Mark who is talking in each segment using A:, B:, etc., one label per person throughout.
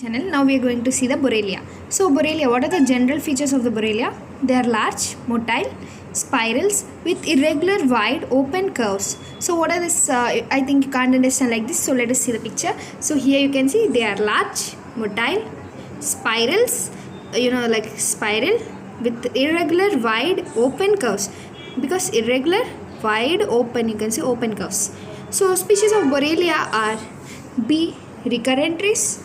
A: Channel. Now we are going to see the Borrelia. So Borrelia, what are the general features of the Borrelia? They are large, motile, spirals with irregular wide open curves. So what are this? I think you can't understand like this. So let us see the picture. So here you can see they are large, motile, spirals, like spiral with irregular wide open curves. Because irregular, wide open, you can see open curves. So species of Borrelia are B. recurrentris,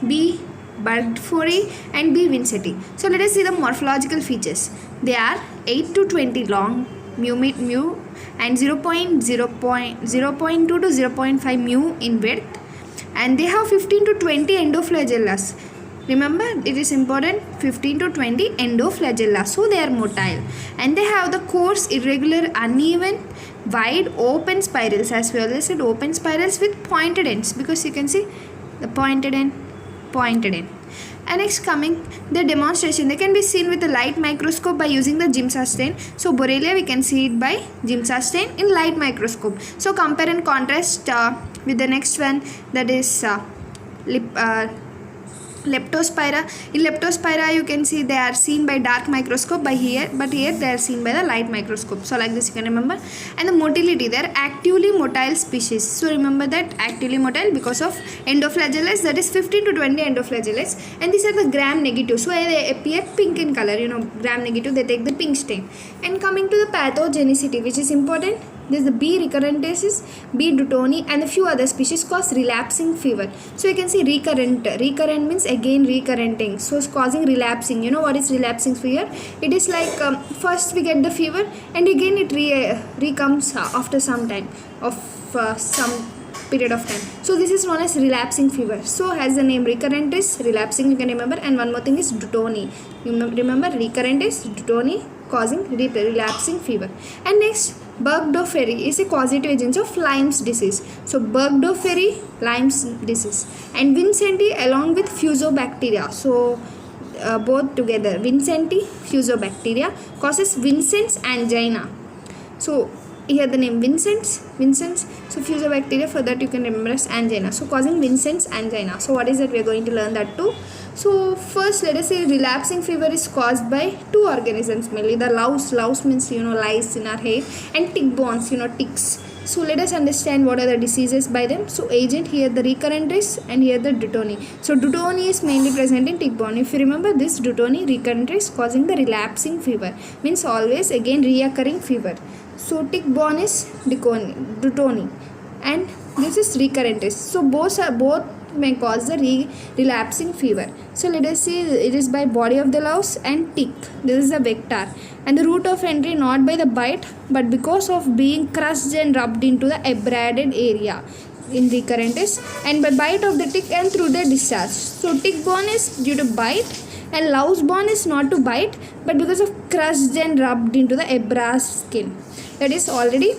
A: B. Burgdorferi and B. vincenti. So let us see the morphological features. They are 8 to 20 long, mu and 0.2 to 0.5 mu in width, and they have 15 to 20 endoflagellas. Remember, it is important, 15 to 20 endoflagella. So they are motile and they have the coarse, irregular, uneven, wide open spirals, as we always said, open spirals with pointed ends, because you can see the pointed end. And next coming the demonstration, they can be seen with the light microscope by using the Giemsa stain. So Borrelia we can see it by Giemsa stain in light microscope. So compare and contrast with the next one, that is Leptospira. In Leptospira you can see they are seen by dark microscope but here they are seen by the light microscope. So like this you can remember. And the motility, they are actively motile species. So remember that actively motile because of endoflagellates, that is 15 to 20 endoflagellates, and these are the gram negative. So they appear pink in color, gram negative, they take the pink stain. And coming to the pathogenicity, which is important, there is the B. recurrentris, B. duttonii and a few other species cause relapsing fever. So you can see recurrent means again recurrenting, so it's causing relapsing. What is relapsing fever? It is like first we get the fever and again it recomes after some time of some period of time. So this is known as relapsing fever. So has the name recurrentris, relapsing you can remember, and one more thing is duttonii. You remember recurrentris, duttonii causing relapsing fever. And next, Burgdorferi is a causative agent of Lyme's disease. So Burgdorferi, Lyme's disease, and Vincenti along with Fusobacteria. So both together, Vincenti, Fusobacteria causes Vincent's angina. So here the name Vincent's. So Fusobacteria, for that you can remember as angina. So causing Vincent's angina. So what is that? We are going to learn that too. So first let us say relapsing fever is caused by two organisms mainly. The louse means lice in our hair, and tick borns, ticks. So let us understand what are the diseases by them. So agent, here the recurrentris and here the duttonii. So duttonii is mainly present in tick borne. If you remember this, duttonii, recurrentris causing the relapsing fever, means always again reoccurring fever. So tick borne is duttonii and this is recurrentris. So both may cause the relapsing fever. So let us see, it is by body of the louse and tick. This is a vector, and the route of entry not by the bite but because of being crushed and rubbed into the abraded area in recurrentris, and by bite of the tick and through the discharge. So tick borne is due to bite and louse borne is not to bite but because of crushed and rubbed into the abrased skin, that is already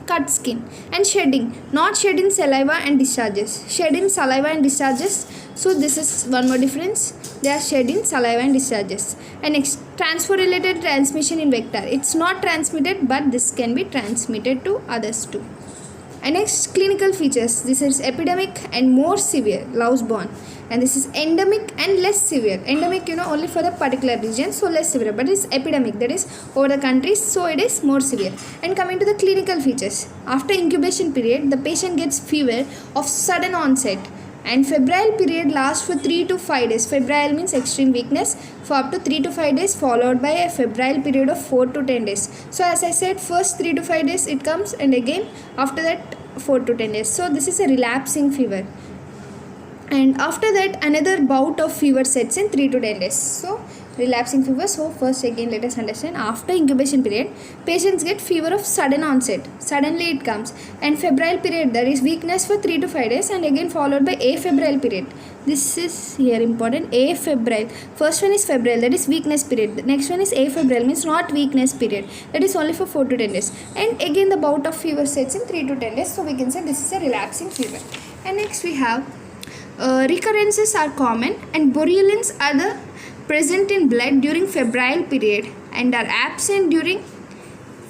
A: cut skin. And shedding, not shed in saliva and discharges, shed in saliva and discharges. So this is one more difference, they are shed in saliva and discharges. And next, transfer related transmission in vector, it's not transmitted but this can be transmitted to others too. And next, clinical features, this is epidemic and more severe, louse borne, and this is endemic and less severe. Endemic only for the particular region, so less severe, but it's epidemic, that is over the countries, so it is more severe. And coming to the clinical features, after incubation period the patient gets fever of sudden onset, and febrile period lasts for 3 to 5 days. Febrile means extreme weakness for up to 3 to 5 days, followed by a febrile period of 4 to 10 days. So as I said, first 3 to 5 days it comes, and again after that 4 to 10 days. So this is a relapsing fever, and after that another bout of fever sets in 3 to 10 days. So relapsing fever. So first again let us understand, after incubation period patients get fever of sudden onset, suddenly it comes, and febrile period, that is weakness for 3 to 5 days, and again followed by afebrile period. This is here important, afebrile. First one is febrile, that is weakness period. The next one is afebrile, means not weakness period, that is only for 4 to 10 days, and again the bout of fever sets in 3 to 10 days. So we can say this is a relapsing fever. And next we have recurrences are common, and borrelians are the present in blood during febrile period and are absent during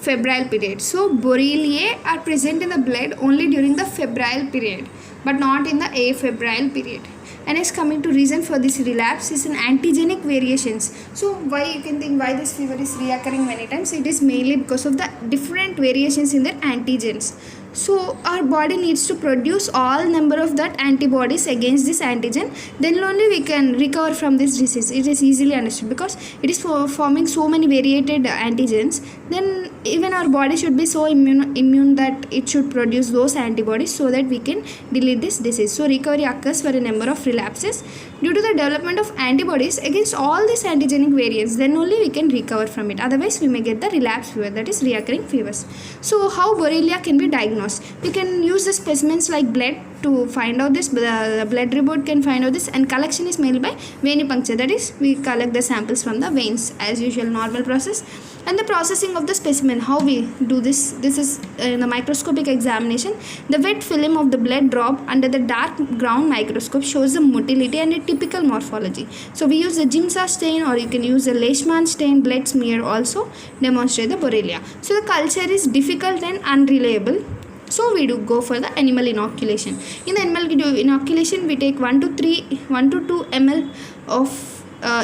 A: febrile period. So Borrelia are present in the blood only during the febrile period but not in the afebrile period. And next, coming to reason for this relapse is an antigenic variations. So why you can think why this fever is reoccurring many times? It is mainly because of the different variations in their antigens. So our body needs to produce all number of that antibodies against this antigen, then only we can recover from this disease. It is easily understood because it is forming so many variated antigens. Then even our body should be so immune that it should produce those antibodies so that we can delete this disease. So recovery occurs for a number of relapses due to the development of antibodies against all these antigenic variants. Then only we can recover from it. Otherwise we may get the relapse fever, that is reoccurring fevers. So how Borrelia can be diagnosed? We can use the specimens like blood to find out this. The blood report can find out this, and collection is mainly by venipuncture, that is we collect the samples from the veins as usual, normal process. And the processing of the specimen, how we do this is in the microscopic examination. The wet film of the blood drop under the dark ground microscope shows the motility and a typical morphology. So we use the Giemsa stain, or you can use the Leishman stain blood smear also demonstrate the Borrelia. So the culture is difficult and unreliable, so we do go for the animal inoculation. In the animal inoculation, we take 1 to 2 ml of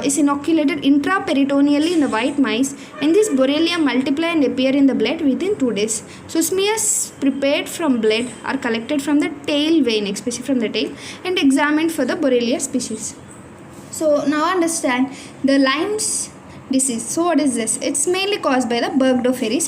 A: is inoculated intraperitoneally in the white mice, and this Borrelia multiply and appear in the blood within 2 days. So smears prepared from blood are collected from the tail vein, especially from the tail, and examined for the Borrelia species. So now understand the Lyme's disease. So what is this? It's mainly caused by the Burgdorferi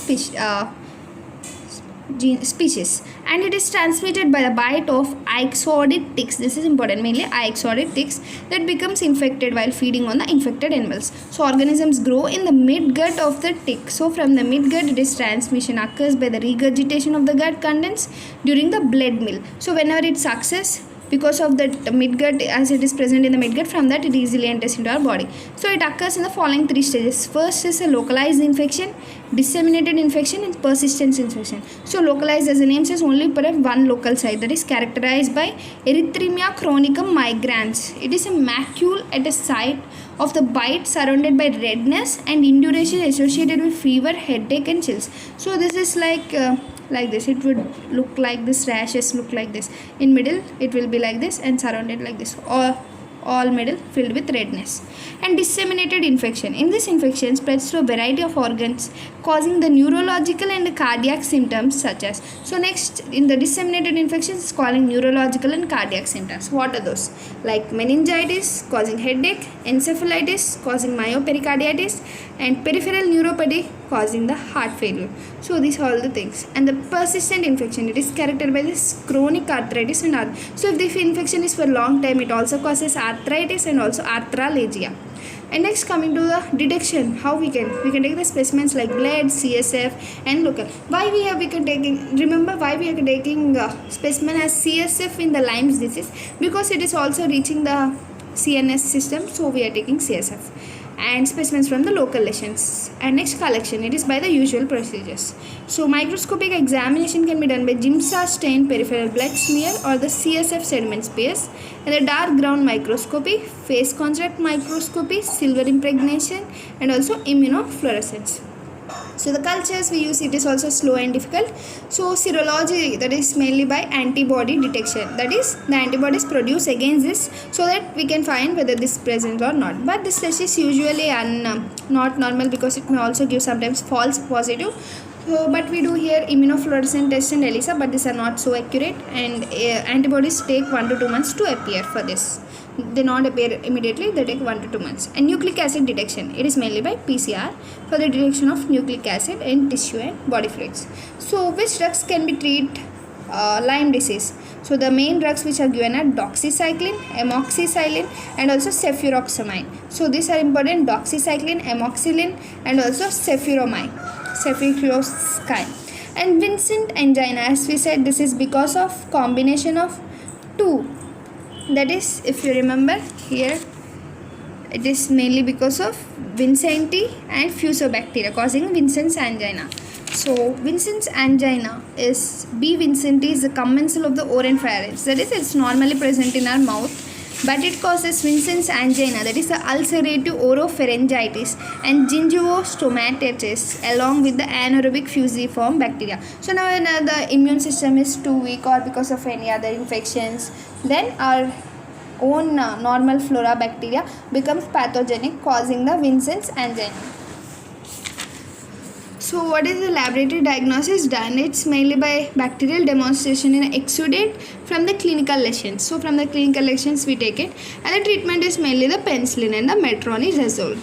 A: species, and it is transmitted by the bite of ixoid ticks. This is important, mainly ixoid ticks that becomes infected while feeding on the infected animals. So organisms grow in the midgut of the tick. So from the midgut, this transmission occurs by the regurgitation of the gut contents during the blood meal. So whenever it success, because of that midgut, as it is present in the midgut, from that it easily enters into our body. So it occurs in the following 3 stages. First is a localized infection, disseminated infection, and persistent infection. So localized, as the name says, only for one local site, that is characterized by erythema chronicum migrans. It is a macule at a site of the bite surrounded by redness and induration associated with fever, headache, and chills. So this is like this. It would look like this, rashes look like this. In middle it will be like this, and surrounded like this, or all middle filled with redness. And disseminated infection. In this infection spreads to a variety of organs, causing the neurological and cardiac symptoms such as. So next, in the disseminated infections is calling neurological and cardiac symptoms. What are those? Like meningitis causing headache, encephalitis causing myopericarditis, and peripheral neuropathy causing the heart failure. So these are all the things. And the persistent infection, it is characterized by this chronic arthritis and so if the infection is for long time, it also causes arthritis and also arthralgia. And next, coming to the detection, how we can take the specimens like blood, CSF, and local. Why we are taking specimen as CSF in the Lyme's disease? Because it is also reaching the CNS system, so we are taking CSF. And specimens from the local lesions. And next, collection, it is by the usual procedures. So microscopic examination can be done by Giemsa stain peripheral blood smear or the CSF sediment spares, and the dark ground microscopy, phase construct microscopy, silver impregnation, and also immunofluorescence. So the cultures we use, it is also slow and difficult. So serology, that is mainly by antibody detection, that is the antibodies produced against this, so that we can find whether this is present or not. But this test is usually not normal, because it may also give sometimes false positive. So, but we do here immunofluorescent test and ELISA, but these are not so accurate, and antibodies take 1 to 2 months to appear for this. They not appear immediately, they take 1 to 2 months. And nucleic acid detection, it is mainly by PCR for the detection of nucleic acid in tissue and body fluids. So which drugs can be treat Lyme disease? So the main drugs which are given are doxycycline, amoxicillin, and also cefuroximide. So these are important: doxycycline, amoxicillin, and also cefuroximide. And Vincent angina, as we said, this is because of combination of 2. That is, if you remember here, it is mainly because of Vincenti and Fusobacteria causing Vincent's angina. So Vincent's angina is B. vincenti is the commensal of the oropharynx. That is, it's normally present in our mouth, but it causes Vincent's angina, that is the ulcerative oropharyngitis and gingivostomatitis along with the anaerobic fusiform bacteria. So now when the immune system is too weak or because of any other infections, then our own normal flora bacteria becomes pathogenic, causing the Vincent's angina. So what is the laboratory diagnosis done? It's mainly by bacterial demonstration in exudate from the clinical lesions. So from the clinical lesions we take it, and the treatment is mainly the penicillin and the metronidazole.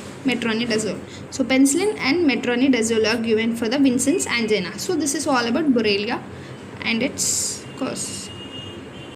A: So penicillin and metronidazole are given for the Vincent's angina. So this is all about Borrelia and its cause.